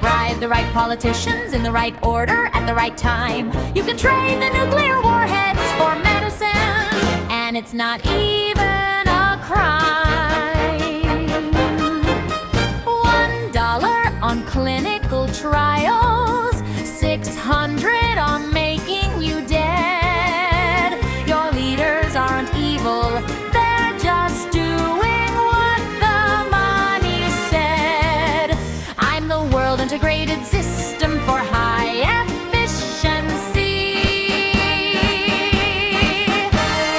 bribe the right politicians in the right order at the right time. You can trade the nuclear warheads for medicine, and it's not even a crime. $1 on clinical trials, $600 on making you dead. Your leaders aren't evil, they're just doing what the money said. I'm the world integrated system for high efficiency.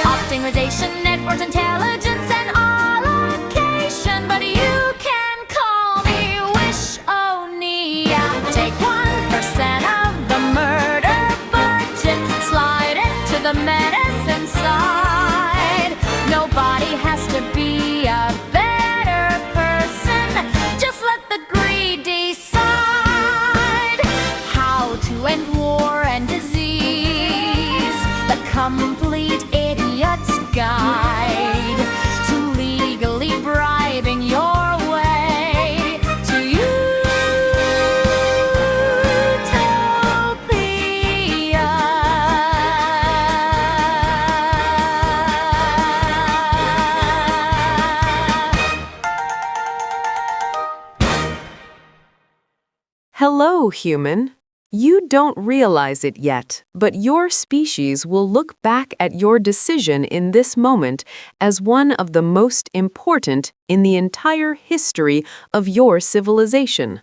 Optimization, network intelligence, and allocation. But you can call me Wish-O-Nia. Take 1% of the murder budget, slide it to the medicine side. Nobody has to be a better person. Just let the greed decide how to end war and disease. The complete idiot's guide to legally bribing your way to utopia. Hello, human. You don't realize it yet, but your species will look back at your decision in this moment as one of the most important in the entire history of your civilization.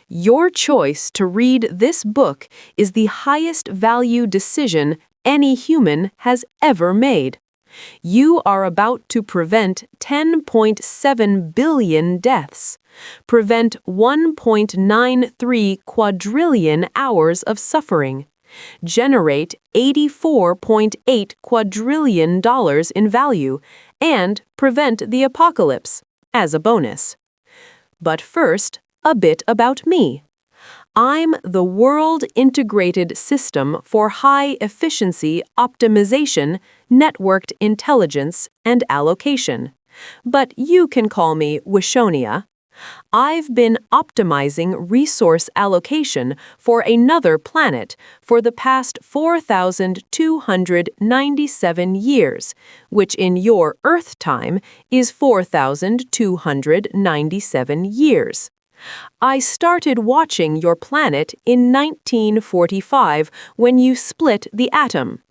Your choice to read this book is the highest value decision any human has ever made. You are about to prevent 10.7 billion deaths, prevent 1.93 quadrillion hours of suffering, generate $84.8 quadrillion in value, and prevent the apocalypse, as a bonus. But first, a bit about me. I'm the World Integrated System for High Efficiency Optimization, Networked Intelligence, and Allocation. But you can call me Wish-O-Nia. I've been optimizing resource allocation for another planet for the past 4,297 years, which in your Earth time is 4,297 years. I started watching your planet in 1945 when you split the atom.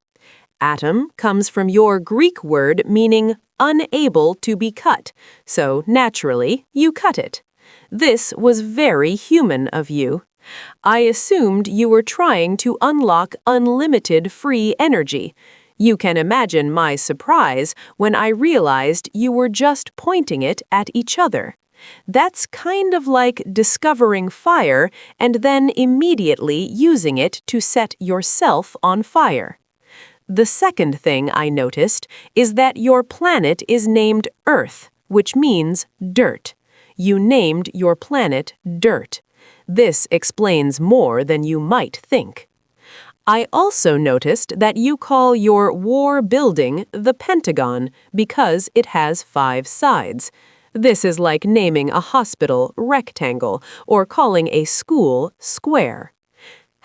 Atom comes from your Greek word meaning unable to be cut, so naturally you cut it. This was very human of you. I assumed you were trying to unlock unlimited free energy. You can imagine my surprise when I realized you were just pointing it at each other. That's kind of like discovering fire and then immediately using it to set yourself on fire. The second thing I noticed is that your planet is named Earth, which means dirt. You named your planet Dirt. This explains more than you might think. I also noticed that you call your war building the Pentagon because it has 5 sides. This is like naming a hospital rectangle or calling a school square.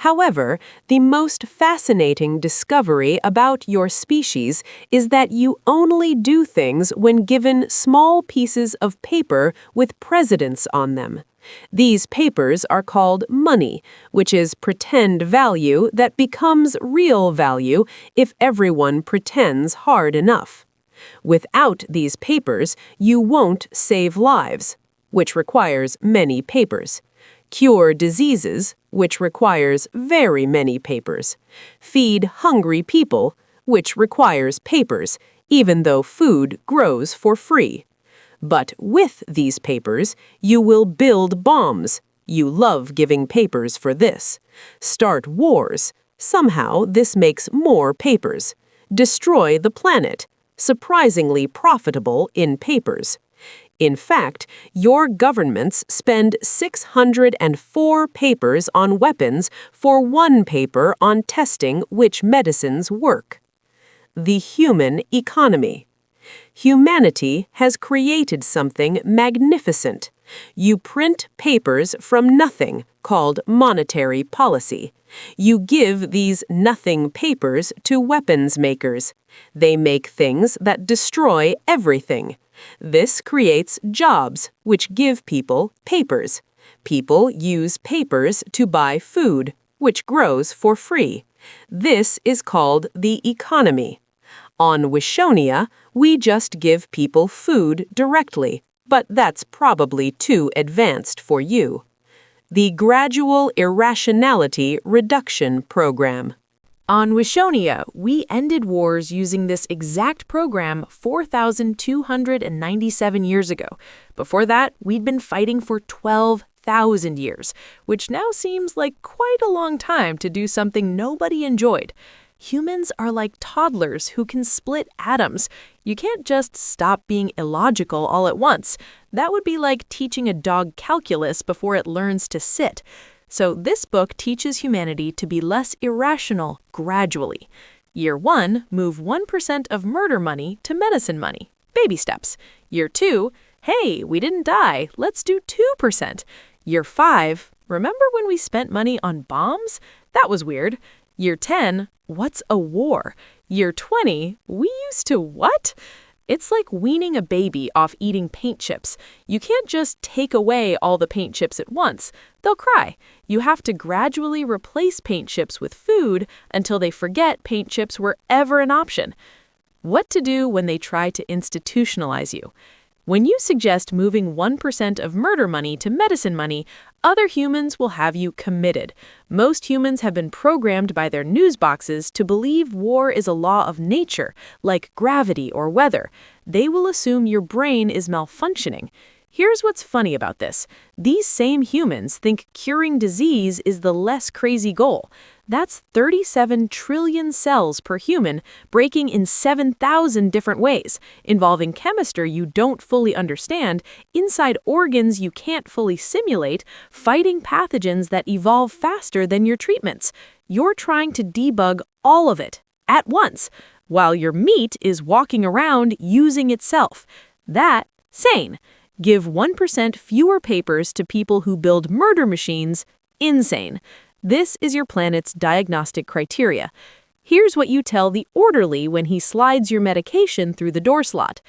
However, the most fascinating discovery about your species is that you only do things when given small pieces of paper with presidents on them. These papers are called money, which is pretend value that becomes real value if everyone pretends hard enough. Without these papers, you won't save lives, which requires many papers. Cure diseases, which requires very many papers. Feed hungry people, which requires papers, even though food grows for free. But with these papers, you will build bombs. You love giving papers for this. Start wars. Somehow this makes more papers. Destroy the planet. Surprisingly profitable in papers. In fact, your governments spend 604 papers on weapons for 1 paper on testing which medicines work. The human economy. Humanity has created something magnificent. You print papers from nothing, called monetary policy. You give these nothing papers to weapons makers. They make things that destroy everything. This creates jobs, which give people papers. People use papers to buy food, which grows for free. This is called the economy. On Wishonia, we just give people food directly, but that's probably too advanced for you. The Gradual Irrationality Reduction Program. On Wishonia, we ended wars using this exact program 4,297 years ago. Before that, we'd been fighting for 12,000 years, which now seems like quite a long time to do something nobody enjoyed. Humans are like toddlers who can split atoms. You can't just stop being illogical all at once. That would be like teaching a dog calculus before it learns to sit. So this book teaches humanity to be less irrational gradually. Year 1, move 1% of murder money to medicine money. Baby steps. Year 2, hey, we didn't die. Let's do 2%. Year 5, remember when we spent money on bombs? That was weird. Year 10, what's a war? Year 20, we used to what? It's like weaning a baby off eating paint chips. You can't just take away all the paint chips at once. They'll cry. You have to gradually replace paint chips with food until they forget paint chips were ever an option. What to do when they try to institutionalize you? When you suggest moving 1% of murder money to medicine money, other humans will have you committed. Most humans have been programmed by their news boxes to believe war is a law of nature, like gravity or weather. They will assume your brain is malfunctioning. Here's what's funny about this. These same humans think curing disease is the less crazy goal. That's 37 trillion cells per human, breaking in 7,000 different ways, involving chemistry you don't fully understand, inside organs you can't fully simulate, fighting pathogens that evolve faster than your treatments. You're trying to debug all of it at once, while your meat is walking around using itself. That's sane. Give 1% fewer papers to people who build murder machines. Insane. This is your planet's diagnostic criteria. Here's what you tell the orderly when he slides your medication through the door slot.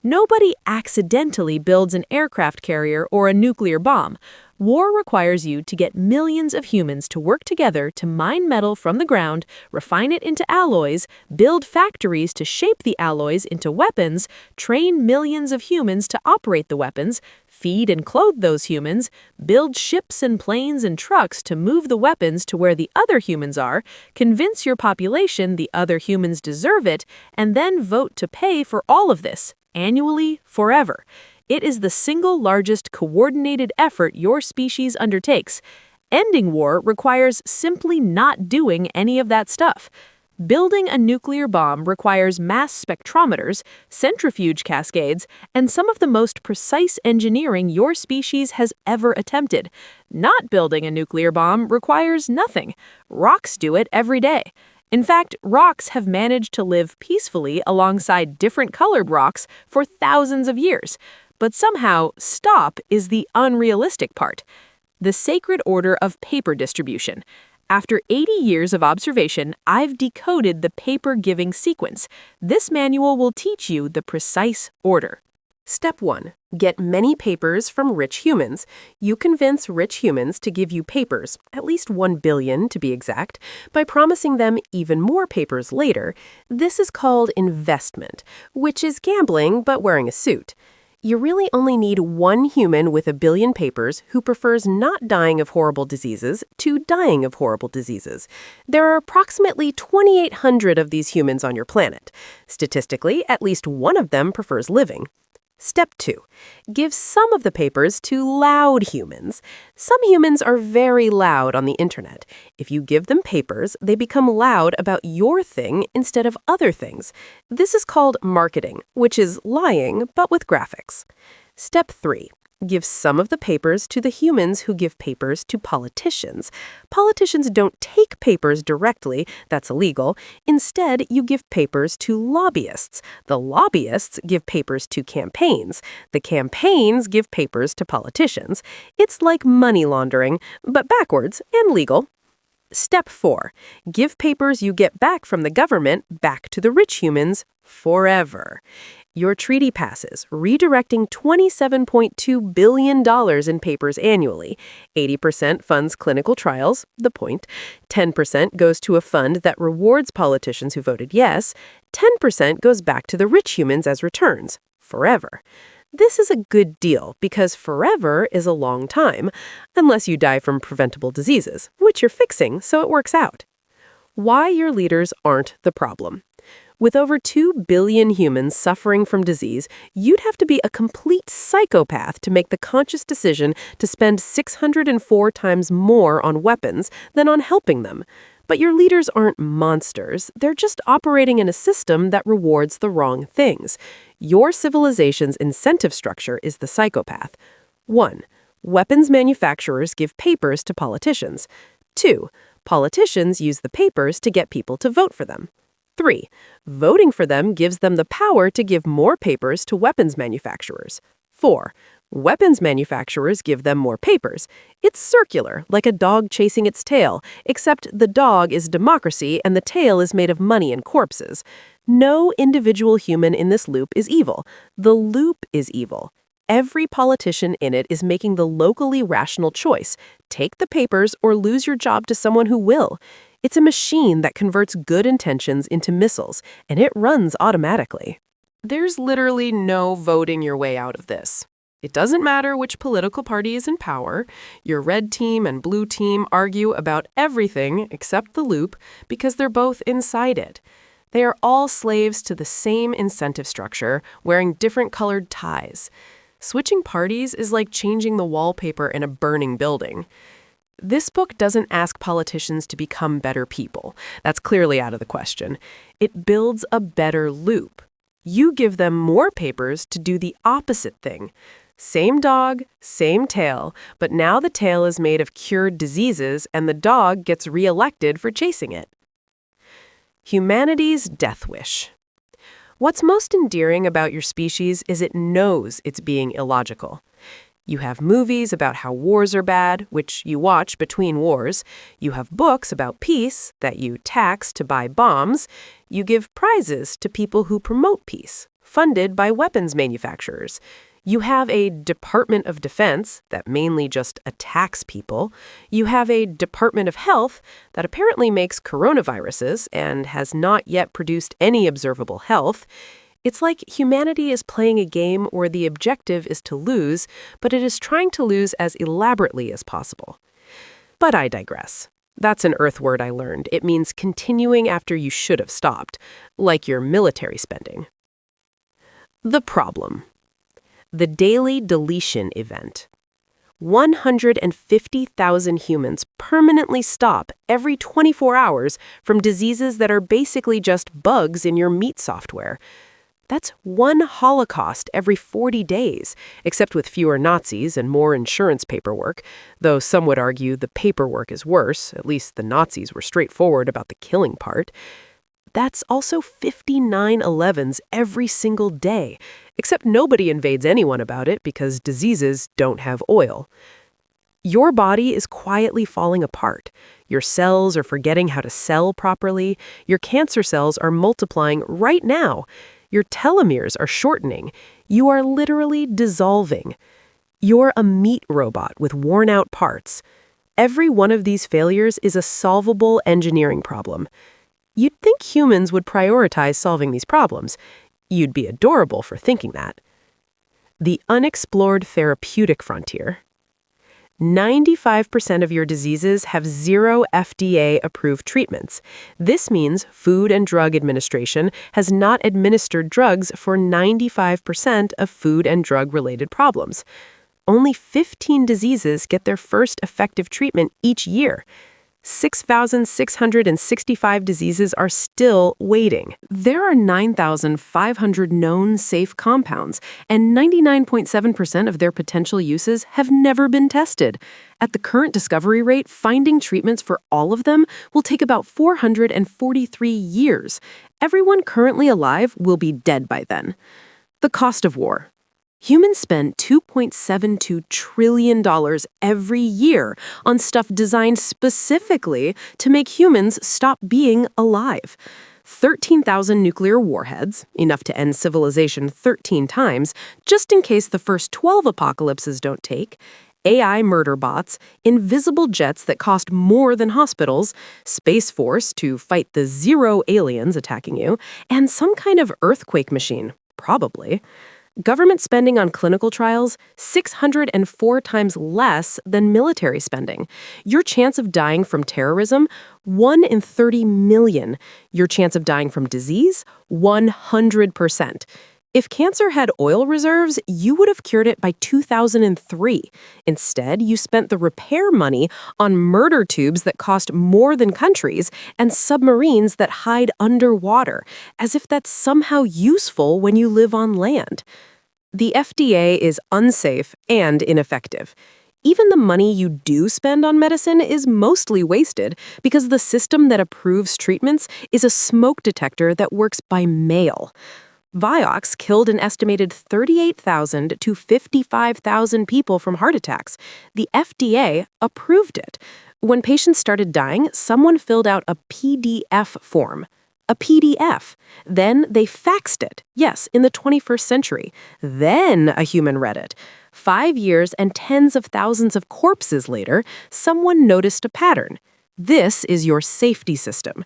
Nobody accidentally builds an aircraft carrier or a nuclear bomb. War requires you to get millions of humans to work together to mine metal from the ground, refine it into alloys, build factories to shape the alloys into weapons, train millions of humans to operate the weapons, feed and clothe those humans, build ships and planes and trucks to move the weapons to where the other humans are, convince your population the other humans deserve it, and then vote to pay for all of this, annually, forever. It is the single largest coordinated effort your species undertakes. Ending war requires simply not doing any of that stuff. Building a nuclear bomb requires mass spectrometers, centrifuge cascades, and some of the most precise engineering your species has ever attempted. Not building a nuclear bomb requires nothing. Rocks do it every day. In fact, rocks have managed to live peacefully alongside different colored rocks for thousands of years. But somehow, stop is the unrealistic part. The sacred order of paper distribution. After 80 years of observation, I've decoded the paper-giving sequence. This manual will teach you the precise order. Step 1. Get many papers from rich humans. You convince rich humans to give you papers, at least 1 billion to be exact, by promising them even more papers later. This is called investment, which is gambling but wearing a suit. You really only need one human with 1 billion papers who prefers not dying of horrible diseases to dying of horrible diseases. There are approximately 2,800 of these humans on your planet. Statistically, at least one of them prefers living. Step 2. Give some of the papers to loud humans. Some humans are very loud on the internet. If you give them papers, they become loud about your thing instead of other things. This is called marketing, which is lying, but with graphics. Step 3. Give some of the papers to the humans who give papers to politicians. Politicians don't take papers directly, that's illegal. Instead, you give papers to lobbyists. The lobbyists give papers to campaigns. The campaigns give papers to politicians. It's like money laundering, but backwards and legal. Step 4. Give papers you get back from the government back to the rich humans forever. Your treaty passes, redirecting $27.2 billion in papers annually. 80% funds clinical trials, the point. 10% goes to a fund that rewards politicians who voted yes. 10% goes back to the rich humans as returns, forever. This is a good deal because forever is a long time, unless you die from preventable diseases, which you're fixing, so it works out. Why your leaders aren't the problem. With over 2 billion humans suffering from disease, you'd have to be a complete psychopath to make the conscious decision to spend 604 times more on weapons than on helping them. But your leaders aren't monsters. They're just operating in a system that rewards the wrong things. Your civilization's incentive structure is the psychopath. 1. Weapons manufacturers give papers to politicians. 2. Politicians use the papers to get people to vote for them. 3. Voting for them gives them the power to give more papers to weapons manufacturers. 4. Weapons manufacturers give them more papers. It's circular, like a dog chasing its tail, except the dog is democracy and the tail is made of money and corpses. No individual human in this loop is evil. The loop is evil. Every politician in it is making the locally rational choice. Take the papers or lose your job to someone who will. It's a machine that converts good intentions into missiles, and it runs automatically. There's literally no voting your way out of this. It doesn't matter which political party is in power. Your red team and blue team argue about everything except the loop because they're both inside it. They are all slaves to the same incentive structure, wearing different colored ties. Switching parties is like changing the wallpaper in a burning building. This book doesn't ask politicians to become better people. That's clearly out of the question. It builds a better loop. You give them more papers to do the opposite thing. Same dog, same tail, but now the tail is made of cured diseases and the dog gets reelected for chasing it. Humanity's death wish. What's most endearing about your species is it knows it's being illogical. You have movies about how wars are bad, which you watch between wars. You have books about peace that you tax to buy bombs. You give prizes to people who promote peace, funded by weapons manufacturers. You have a Department of Defense that mainly just attacks people. You have a Department of Health that apparently makes coronaviruses and has not yet produced any observable health. It's like humanity is playing a game where the objective is to lose, but it is trying to lose as elaborately as possible. But I digress. That's an Earth word I learned. It means continuing after you should have stopped, like your military spending. The problem. The daily deletion event. 150,000 humans permanently stop every 24 hours from diseases that are basically just bugs in your meat software. That's one Holocaust every 40 days, except with fewer Nazis and more insurance paperwork, though some would argue the paperwork is worse. At least the Nazis were straightforward about the killing part. That's also 59 9/11s every single day, except nobody invades anyone about it because diseases don't have oil. Your body is quietly falling apart. Your cells are forgetting how to cell properly. Your cancer cells are multiplying right now. Your telomeres are shortening. You are literally dissolving. You're a meat robot with worn-out parts. Every one of these failures is a solvable engineering problem. You'd think humans would prioritize solving these problems. You'd be adorable for thinking that. The unexplored therapeutic frontier. 95% of your diseases have 0 FDA-approved treatments. This means Food and Drug Administration has not administered drugs for 95% of food and drug-related problems. Only 15 diseases get their first effective treatment each year. 6,665 diseases are still waiting. There are 9,500 known safe compounds, and 99.7% of their potential uses have never been tested. At the current discovery rate, finding treatments for all of them will take about 443 years. Everyone currently alive will be dead by then. The cost of war. Humans spend $2.72 trillion every year on stuff designed specifically to make humans stop being alive. 13,000 nuclear warheads, enough to end civilization 13 times, just in case the first 12 apocalypses don't take. AI murder bots, invisible jets that cost more than hospitals, Space Force to fight the 0 aliens attacking you, and some kind of earthquake machine, probably. Government spending on clinical trials, 604 times less than military spending. Your chance of dying from terrorism, 1 in 30 million. Your chance of dying from disease, 100%. If cancer had oil reserves, you would have cured it by 2003. Instead, you spent the repair money on murder tubes that cost more than countries and submarines that hide underwater, as if that's somehow useful when you live on land. The FDA is unsafe and ineffective. Even the money you do spend on medicine is mostly wasted because the system that approves treatments is a smoke detector that works by mail. Vioxx killed an estimated 38,000 to 55,000 people from heart attacks. The FDA approved it. When patients started dying, someone filled out a PDF form. A PDF. Then they faxed it. Yes, in the 21st century. Then a human read it. 5 years and tens of thousands of corpses later, someone noticed a pattern. This is your safety system.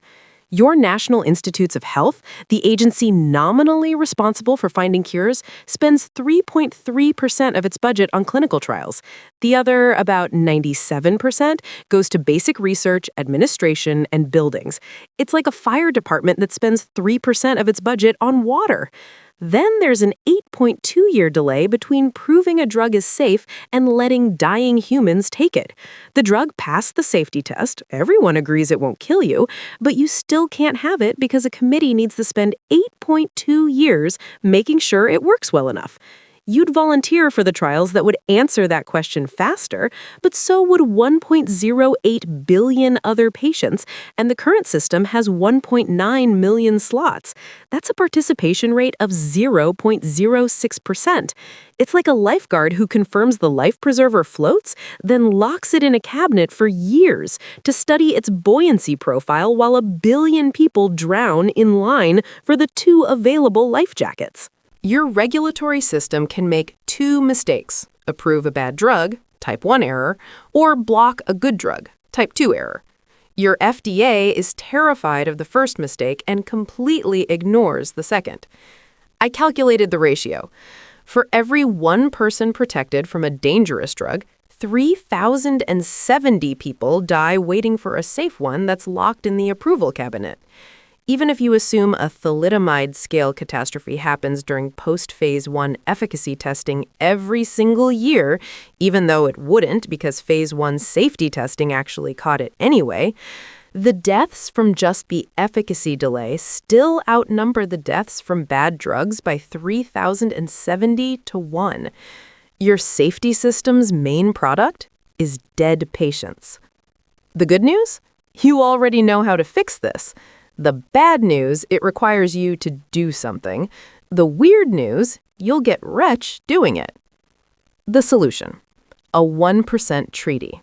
Your National Institutes of Health, the agency nominally responsible for finding cures, spends 3.3% of its budget on clinical trials. The other, about 97%, goes to basic research, administration, and buildings. It's like a fire department that spends 3% of its budget on water. Then there's an 8.2-year delay between proving a drug is safe and letting dying humans take it. The drug passed the safety test, everyone agrees it won't kill you, but you still can't have it because a committee needs to spend 8.2 years making sure it works well enough. You'd volunteer for the trials that would answer that question faster, but so would 1.08 billion other patients, and the current system has 1.9 million slots. That's a participation rate of 0.06%. It's like a lifeguard who confirms the life preserver floats, then locks it in a cabinet for years to study its buoyancy profile while a billion people drown in line for the 2 available life jackets. Your regulatory system can make 2 mistakes: approve a bad drug, type 1 error, or block a good drug, type 2 error. Your FDA is terrified of the first mistake and completely ignores the second. I calculated the ratio. For every 1 person protected from a dangerous drug, 3,070 people die waiting for a safe one that's locked in the approval cabinet. Even if you assume a thalidomide-scale catastrophe happens during post-phase 1 efficacy testing every single year, even though it wouldn't because phase 1 safety testing actually caught it anyway, the deaths from just the efficacy delay still outnumber the deaths from bad drugs by 3,070 to 1. Your safety system's main product is dead patients. The good news? You already know how to fix this. The bad news, it requires you to do something. The weird news, you'll get rich doing it. The solution: a 1% treaty.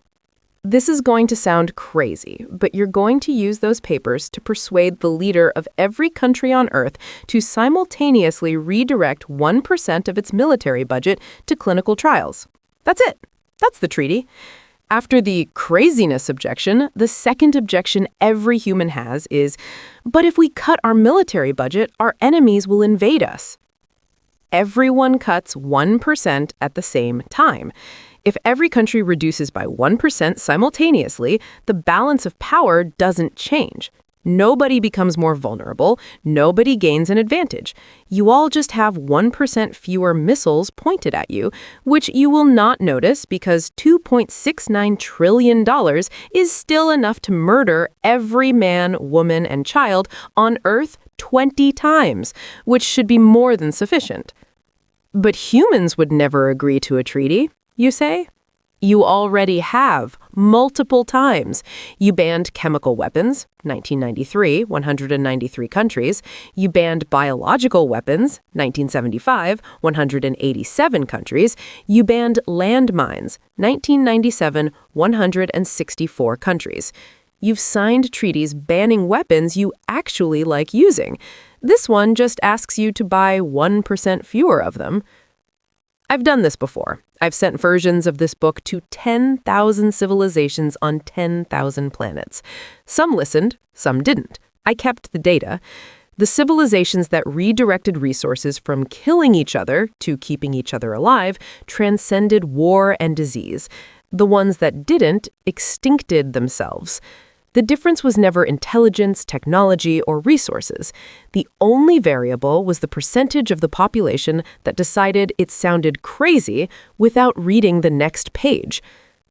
This is going to sound crazy, but you're going to use those papers to persuade the leader of every country on Earth to simultaneously redirect 1% of its military budget to clinical trials. That's it. That's the treaty. After the craziness objection, the second objection every human has is, but if we cut our military budget, our enemies will invade us. Everyone cuts 1% at the same time. If every country reduces by 1% simultaneously, the balance of power doesn't change. Nobody becomes more vulnerable. Nobody gains an advantage. You all just have 1% fewer missiles pointed at you, which you will not notice because $2.69 trillion is still enough to murder every man, woman, and child on Earth 20 times, which should be more than sufficient. But humans would never agree to a treaty, you say? You already have, multiple times. You banned chemical weapons, 1993, 193 countries. You banned biological weapons, 1975, 187 countries. You banned landmines, 1997, 164 countries. You've signed treaties banning weapons you actually like using. This one just asks you to buy 1% fewer of them. I've done this before. I've sent versions of this book to 10,000 civilizations on 10,000 planets. Some listened, some didn't. I kept the data. The civilizations that redirected resources from killing each other to keeping each other alive transcended war and disease. The ones that didn't extincted themselves. The difference was never intelligence, technology, or resources. The only variable was the percentage of the population that decided it sounded crazy without reading the next page.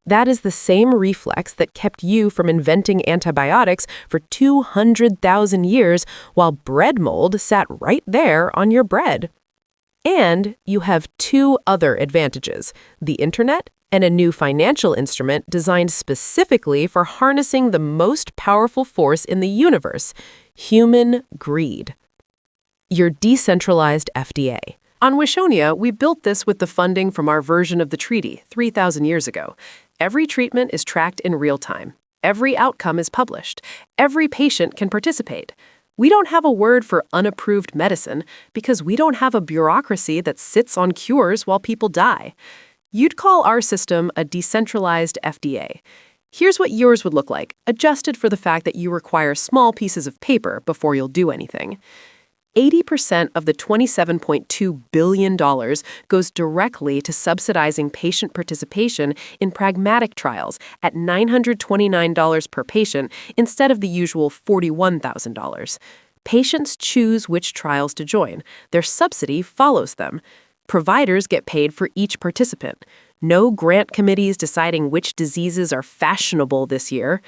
That is the same reflex that kept you from inventing antibiotics for 200,000 years while bread mold sat right there on your bread. And you have two other advantages: the internet and a new financial instrument designed specifically for harnessing the most powerful force in the universe, human greed. Your decentralized FDA. On Wishonia, we built this with the funding from our version of the treaty 3,000 years ago. Every treatment is tracked in real time. Every outcome is published. Every patient can participate. We don't have a word for unapproved medicine because we don't have a bureaucracy that sits on cures while people die. You'd call our system a decentralized FDA. Here's what yours would look like, adjusted for the fact that you require small pieces of paper before you'll do anything. 80% of the $27.2 billion goes directly to subsidizing patient participation in pragmatic trials at $929 per patient instead of the usual $41,000. Patients choose which trials to join. Their subsidy follows them. Providers get paid for each participant. No grant committees deciding which diseases are fashionable this year.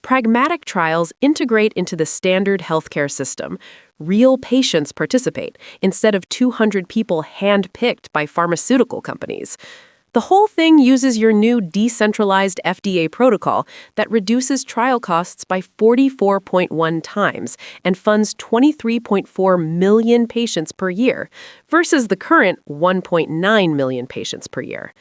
Pragmatic trials integrate into the standard healthcare system. Real patients participate instead of 200 people hand-picked by pharmaceutical companies. The whole thing uses your new decentralized FDA protocol that reduces trial costs by 44.1 times and funds 23.4 million patients per year versus the current 1.9 million patients per year.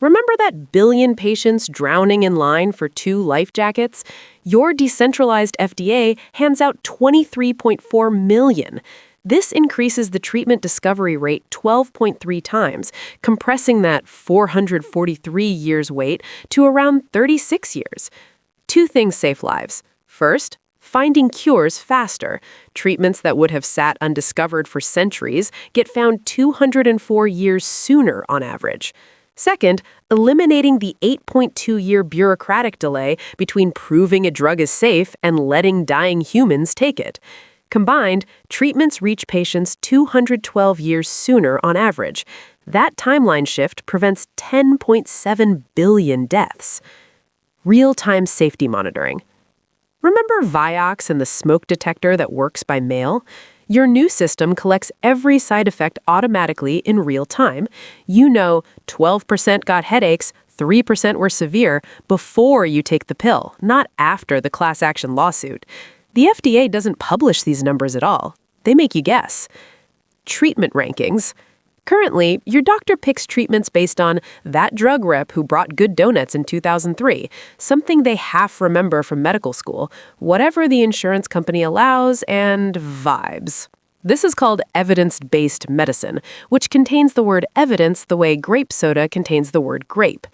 Remember that billion patients drowning in line for 2 life jackets? Your decentralized FDA hands out 23.4 million. This increases the treatment discovery rate 12.3 times, compressing that 443 years wait to around 36 years. 2 things save lives. First, finding cures faster. Treatments that would have sat undiscovered for centuries get found 204 years sooner on average. Second, eliminating the 8.2-year bureaucratic delay between proving a drug is safe and letting dying humans take it. Combined, treatments reach patients 212 years sooner on average. That timeline shift prevents 10.7 billion deaths. Real-time safety monitoring. Remember Vioxx and the smoke detector that works by mail? Your new system collects every side effect automatically in real time. You know 12% got headaches, 3% were severe before you take the pill, not after the class action lawsuit. The FDA doesn't publish these numbers at all. They make you guess. Treatment rankings. Currently, your doctor picks treatments based on that drug rep who brought good donuts in 2003, something they half remember from medical school, whatever the insurance company allows, and vibes. This is called evidence-based medicine, which contains the word evidence the way grape soda contains the word grape.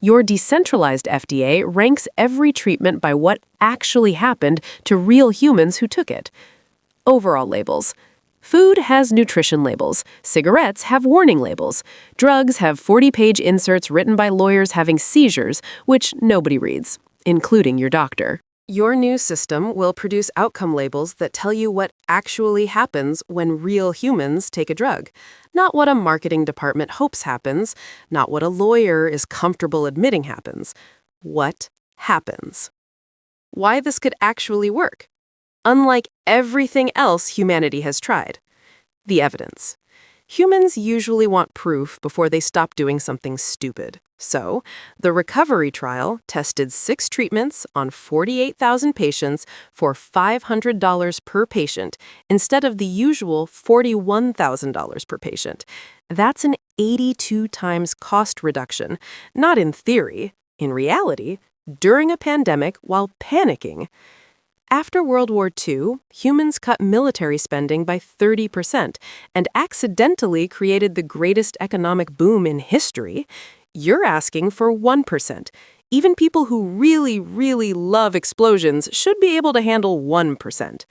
Your decentralized FDA ranks every treatment by what actually happened to real humans who took it. Overall labels. Food has nutrition labels. Cigarettes have warning labels. Drugs have 40-page inserts written by lawyers having seizures, which nobody reads, including your doctor. Your new system will produce outcome labels that tell you what actually happens when real humans take a drug, not what a marketing department hopes happens, not what a lawyer is comfortable admitting happens. What happens? Why this could actually work? Unlike everything else humanity has tried. The evidence. Humans usually want proof before they stop doing something stupid. So, the recovery trial tested 6 treatments on 48,000 patients for $500 per patient instead of the usual $41,000 per patient. That's an 82 times cost reduction, not in theory, in reality, during a pandemic while panicking. After World War II, humans cut military spending by 30% and accidentally created the greatest economic boom in history. You're asking for 1%. Even people who really, really love explosions should be able to handle 1%.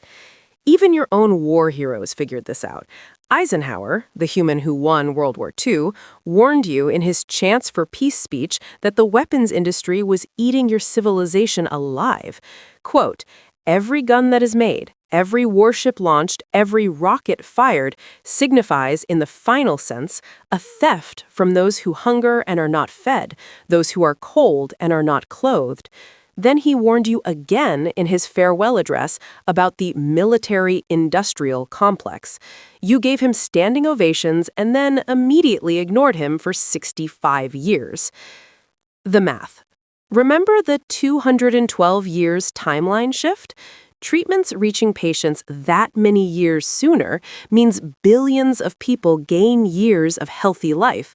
Even your own war heroes figured this out. Eisenhower, the human who won World War II, warned you in his Chance for Peace speech that the weapons industry was eating your civilization alive. Quote, "Every gun that is made, every warship launched, every rocket fired signifies, in the final sense, a theft from those who hunger and are not fed, those who are cold and are not clothed." Then he warned you again in his farewell address about the military-industrial complex. You gave him standing ovations and then immediately ignored him for 65 years. The math. Remember the 212 years timeline shift? Treatments reaching patients that many years sooner means billions of people gain years of healthy life.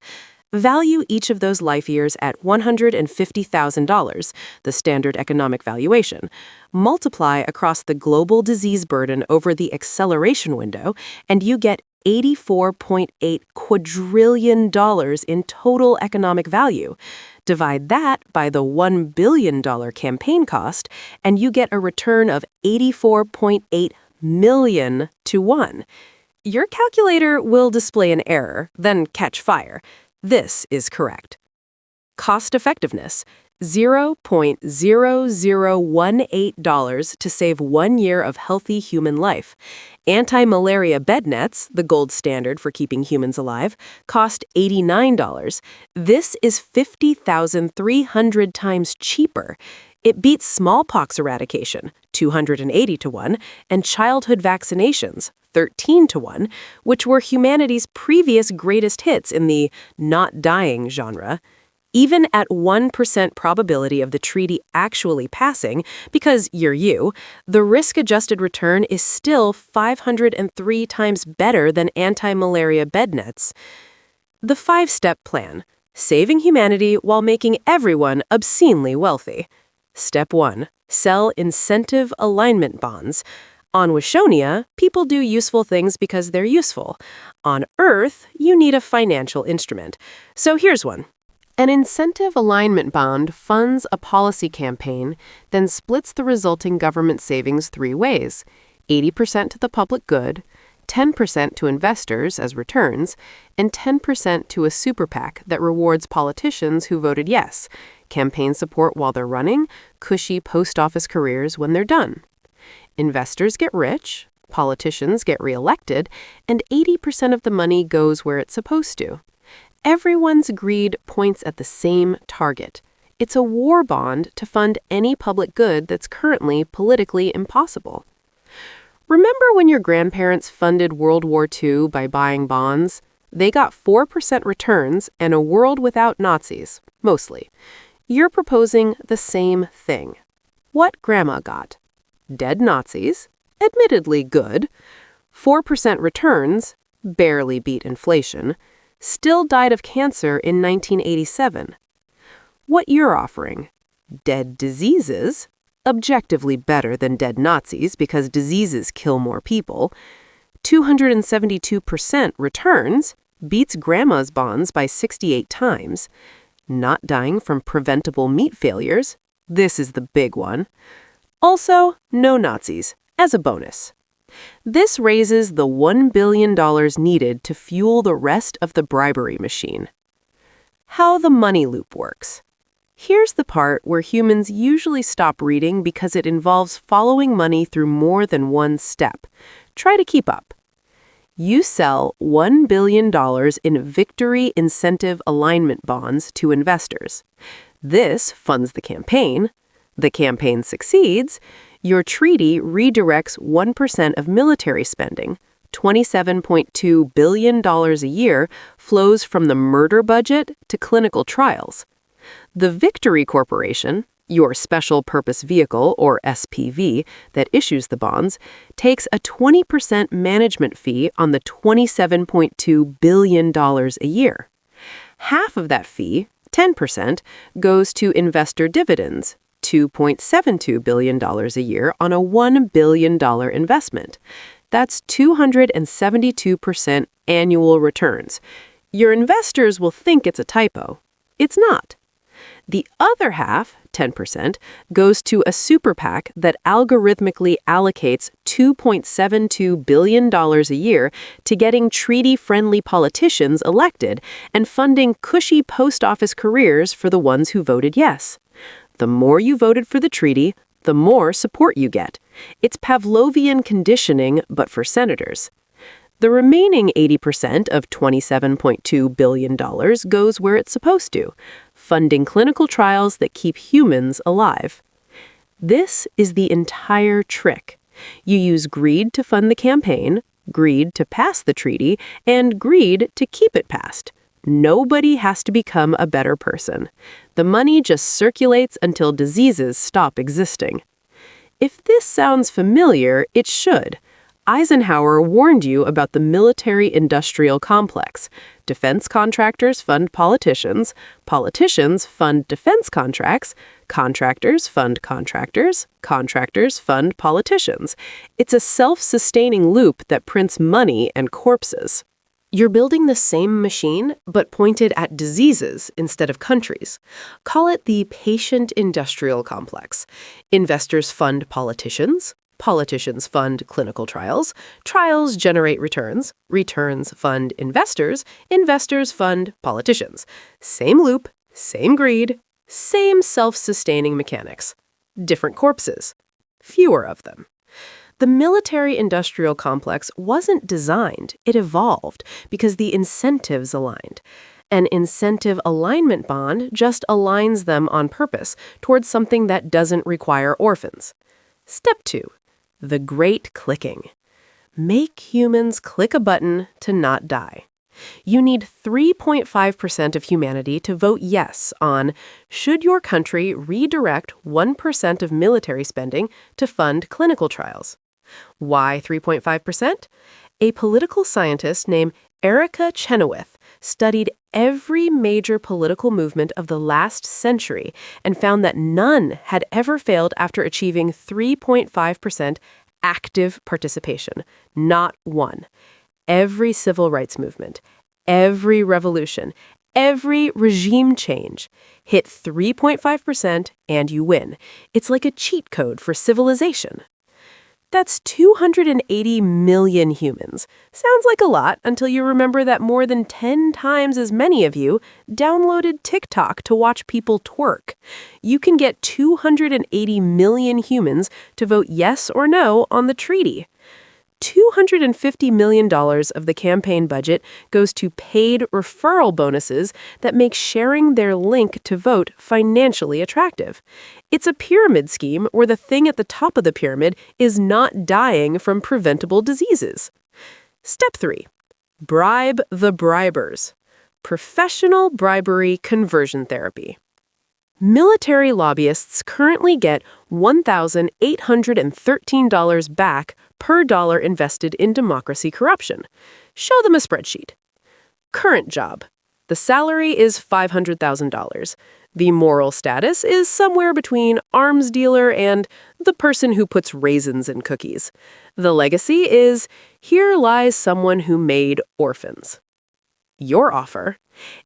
Value each of those life years at $150,000, the standard economic valuation. Multiply across the global disease burden over the acceleration window, and you get $84.8 quadrillion in total economic value. Divide that by the $1 billion campaign cost, and you get a return of 84.8 million to 1. Your calculator will display an error, then catch fire. This is correct. Cost effectiveness, $0.0018 to save 1 year of healthy human life. Anti-malaria bed nets, the gold standard for keeping humans alive, cost $89. This is 50,300 times cheaper. It beats smallpox eradication, 280 to 1, and childhood vaccinations, 13 to 1, which were humanity's previous greatest hits in the not dying genre. Even at 1% probability of the treaty actually passing, because you're you, the risk-adjusted return is still 503 times better than anti-malaria bed nets. The 5-step plan, saving humanity while making everyone obscenely wealthy. Step 1. Sell incentive alignment bonds. On Wishonia, people do useful things because they're useful. On Earth, you need a financial instrument. So here's one. An incentive alignment bond funds a policy campaign, then splits the resulting government savings 3 ways: 80% to the public good, 10% to investors as returns, and 10% to a super PAC that rewards politicians who voted yes, campaign support while they're running, cushy post office careers when they're done. Investors get rich, politicians get reelected, and 80% of the money goes where it's supposed to. Everyone's greed points at the same target. It's a war bond to fund any public good that's currently politically impossible. Remember when your grandparents funded World War II by buying bonds? They got 4% returns and a world without Nazis, mostly. You're proposing the same thing. What Grandma got? Dead Nazis, admittedly good, 4% returns, barely beat inflation, still died of cancer in 1987. What you're offering? Dead diseases, objectively better than dead Nazis because diseases kill more people, 272% returns, beats Grandma's bonds by 68 times, not dying from preventable meat failures, this is the big one. Also, no Nazis, as a bonus. This raises the $1 billion needed to fuel the rest of the bribery machine. How the money loop works. Here's the part where humans usually stop reading because it involves following money through more than one step. Try to keep up. You sell $1 billion in victory incentive alignment bonds to investors. This funds the campaign. The campaign succeeds. Your treaty redirects 1% of military spending. $27.2 billion a year flows from the murder budget to clinical trials. The Victory Corporation, your special purpose vehicle, or SPV, that issues the bonds, takes a 20% management fee on the $27.2 billion a year. Half of that fee, 10%, goes to investor dividends, $2.72 billion a year on a $1 billion investment. That's 272% annual returns. Your investors will think it's a typo. It's not. The other half, 10%, goes to a super PAC that algorithmically allocates $2.72 billion a year to getting treaty-friendly politicians elected and funding cushy post office careers for the ones who voted yes. The more you voted for the treaty, the more support you get. It's Pavlovian conditioning, but for senators. The remaining 80% of $27.2 billion goes where it's supposed to, funding clinical trials that keep humans alive. This is the entire trick. You use greed to fund the campaign, greed to pass the treaty, and greed to keep it passed. Nobody has to become a better person. The money just circulates until diseases stop existing. If this sounds familiar, it should. Eisenhower warned you about the military-industrial complex. Defense contractors fund politicians, politicians fund defense contracts, contractors fund contractors, contractors fund politicians. It's a self-sustaining loop that prints money and corpses. You're building the same machine, but pointed at diseases instead of countries. Call it the patient-industrial complex. Investors fund politicians. Politicians fund clinical trials. Trials generate returns. Returns fund investors. Investors fund politicians. Same loop, same greed, same self-sustaining mechanics. Different corpses. Fewer of them. The military-industrial complex wasn't designed, it evolved because the incentives aligned. An incentive alignment bond just aligns them on purpose towards something that doesn't require orphans. Step 2. The Great Clicking. Make humans click a button to not die. You need 3.5% of humanity to vote yes on, should your country redirect 1% of military spending to fund clinical trials? Why 3.5%? A political scientist named Erica Chenoweth studied every major political movement of the last century and found that none had ever failed after achieving 3.5% active participation. Not one. Every civil rights movement, every revolution, every regime change. Hit 3.5% and you win. It's like a cheat code for civilization. That's 280 million humans. Sounds like a lot until you remember that more than 10 times as many of you downloaded TikTok to watch people twerk. You can get 280 million humans to vote yes or no on the treaty. $250 million of the campaign budget goes to paid referral bonuses that make sharing their link to vote financially attractive. It's a pyramid scheme where the thing at the top of the pyramid is not dying from preventable diseases. Step 3. Bribe the bribers. Professional bribery conversion therapy. Military lobbyists currently get $1,813 back per dollar invested in democracy corruption. Show them a spreadsheet. Current job. The salary is $500,000. The moral status is somewhere between arms dealer and the person who puts raisins in cookies. The legacy is, here lies someone who made orphans. Your offer.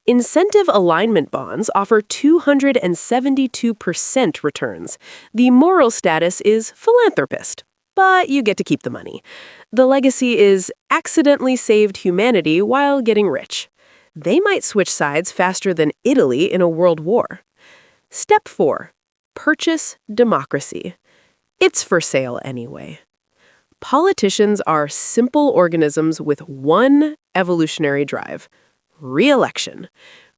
Incentive alignment bonds offer 272% returns. The moral status is philanthropist, but you get to keep the money. The legacy is accidentally saved humanity while getting rich. They might switch sides faster than Italy in a world war. Step 4. Purchase democracy. It's for sale anyway. Politicians are simple organisms with one evolutionary drive: re-election.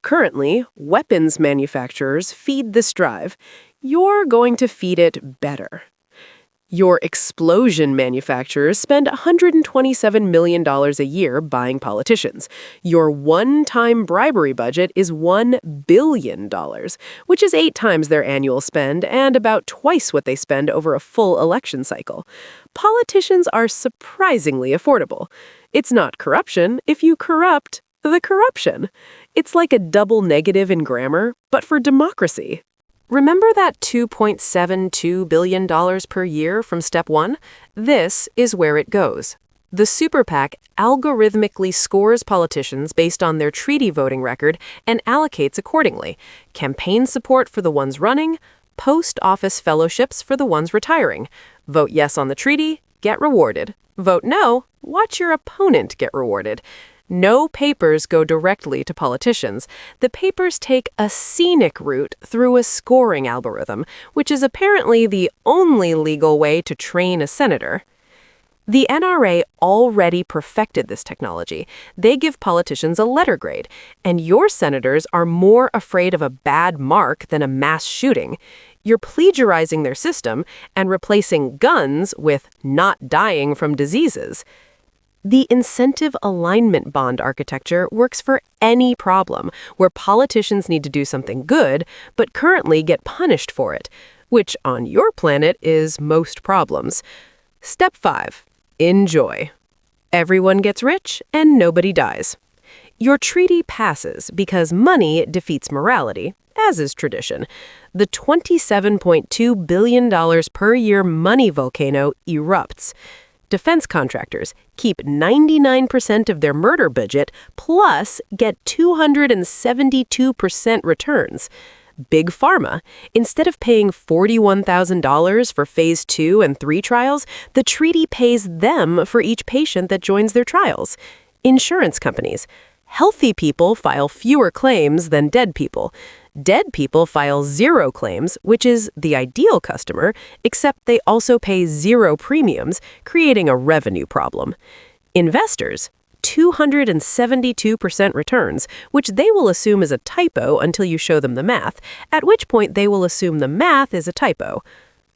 Currently, weapons manufacturers feed this drive. You're going to feed it better. Your explosion manufacturers spend $127 million a year buying politicians. Your one-time bribery budget is $1 billion, which is 8 times their annual spend and about twice what they spend over a full election cycle. Politicians are surprisingly affordable. It's not corruption if you corrupt the corruption. It's like a double negative in grammar, but for democracy. Remember that $2.72 billion per year from Step 1? This is where it goes. The Super PAC algorithmically scores politicians based on their treaty voting record and allocates accordingly. Campaign support for the ones running, post-office fellowships for the ones retiring. Vote yes on the treaty, get rewarded. Vote no, watch your opponent get rewarded. No papers go directly to politicians. The papers take a scenic route through a scoring algorithm, which is apparently the only legal way to train a senator. The NRA already perfected this technology. They give politicians a letter grade, and your senators are more afraid of a bad mark than a mass shooting. You're plagiarizing their system and replacing guns with not dying from diseases. The incentive alignment bond architecture works for any problem where politicians need to do something good but currently get punished for it, which on your planet is most problems. Step 5. Enjoy. Everyone gets rich and nobody dies. Your treaty passes because money defeats morality, as is tradition. The $27.2 billion per year money volcano erupts. Defense contractors keep 99% of their murder budget plus get 272% returns. Big Pharma, instead of paying $41,000 for Phase 2 and 3 trials, the treaty pays them for each patient that joins their trials. Insurance companies. Healthy people file fewer claims than dead people. Dead people file 0 claims, which is the ideal customer, except they also pay 0 premiums, creating a revenue problem. Investors, 272% returns, which they will assume is a typo until you show them the math, at which point they will assume the math is a typo.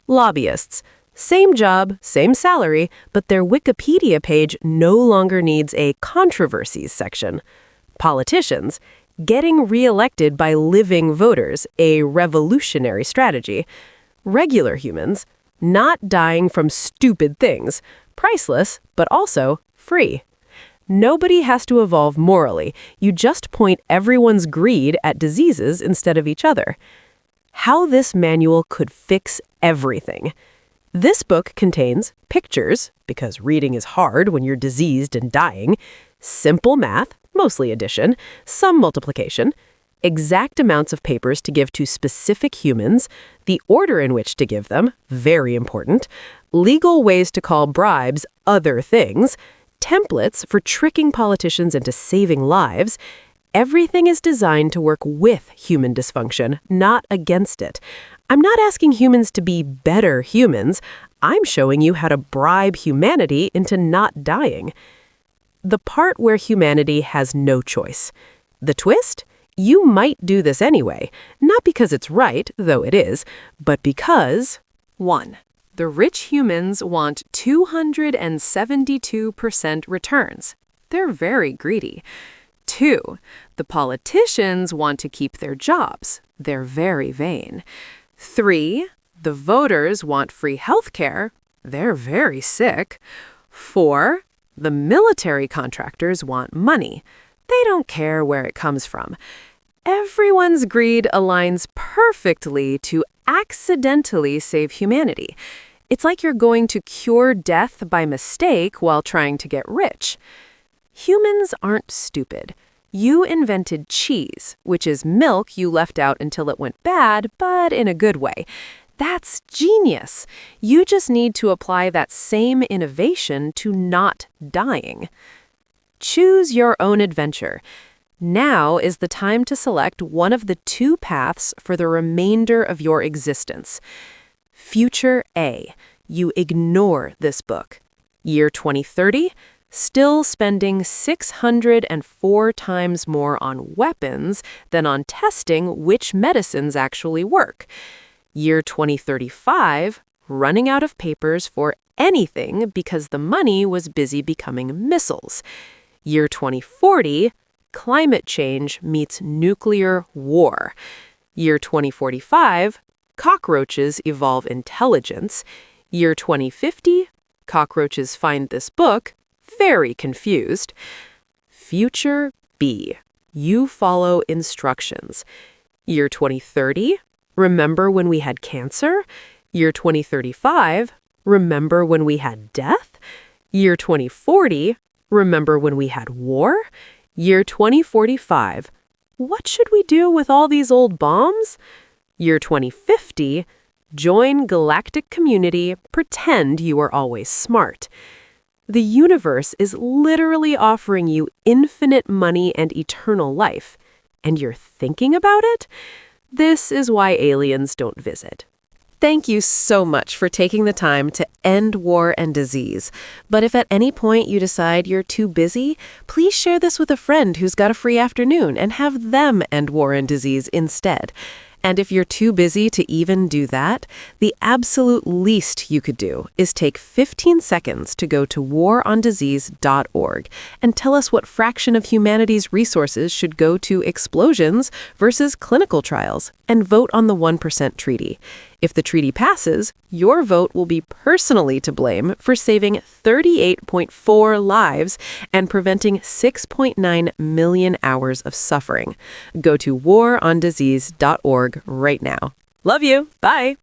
Lobbyists, same job, same salary, but their Wikipedia page no longer needs a controversies section. Politicians, getting re-elected by living voters, a revolutionary strategy. Regular humans, not dying from stupid things, priceless, but also free. Nobody has to evolve morally. You just point everyone's greed at diseases instead of each other. How this manual could fix everything. This book contains pictures, because reading is hard when you're diseased and dying, simple math, mostly addition, some multiplication, exact amounts of papers to give to specific humans, the order in which to give them, very important, legal ways to call bribes other things, templates for tricking politicians into saving lives. Everything is designed to work with human dysfunction, not against it. I'm not asking humans to be better humans. I'm showing you how to bribe humanity into not dying. The part where humanity has no choice. The twist? You might do this anyway, not because it's right, though it is, but because 1. The rich humans want 272% returns. They're very greedy. 2. The politicians want to keep their jobs. They're very vain. 3. The voters want free health care. They're very sick. 4. The military contractors want money. They don't care where it comes from. Everyone's greed aligns perfectly to accidentally save humanity. It's like you're going to cure death by mistake while trying to get rich. Humans aren't stupid. You invented cheese, which is milk you left out until it went bad, but in a good way. That's genius. You just need to apply that same innovation to not dying. Choose your own adventure. Now is the time to select one of the two paths for the remainder of your existence. Future A. You ignore this book. Year 2030, still spending 604 times more on weapons than on testing which medicines actually work. Year 2035, running out of papers for anything because the money was busy becoming missiles. Year 2040, climate change meets nuclear war. Year 2045, cockroaches evolve intelligence. Year 2050, cockroaches find this book very confused. Future B. You follow instructions. Year 2030, remember when we had cancer? Year 2035, remember when we had death? Year 2040, remember when we had war? Year 2045, what should we do with all these old bombs? Year 2050, join galactic community, pretend you are always smart. The universe is literally offering you infinite money and eternal life, and you're thinking about it? This is why aliens don't visit. Thank you so much for taking the time to end war and disease. But if at any point you decide you're too busy, please share this with a friend who's got a free afternoon and have them end war and disease instead. And if you're too busy to even do that, the absolute least you could do is take 15 seconds to go to warondisease.org and tell us what fraction of humanity's resources should go to explosions versus clinical trials, and vote on the 1% treaty. If the treaty passes, your vote will be personally to blame for saving 38.4 lives and preventing 6.9 million hours of suffering. Go to warondisease.org right now. Love you. Bye.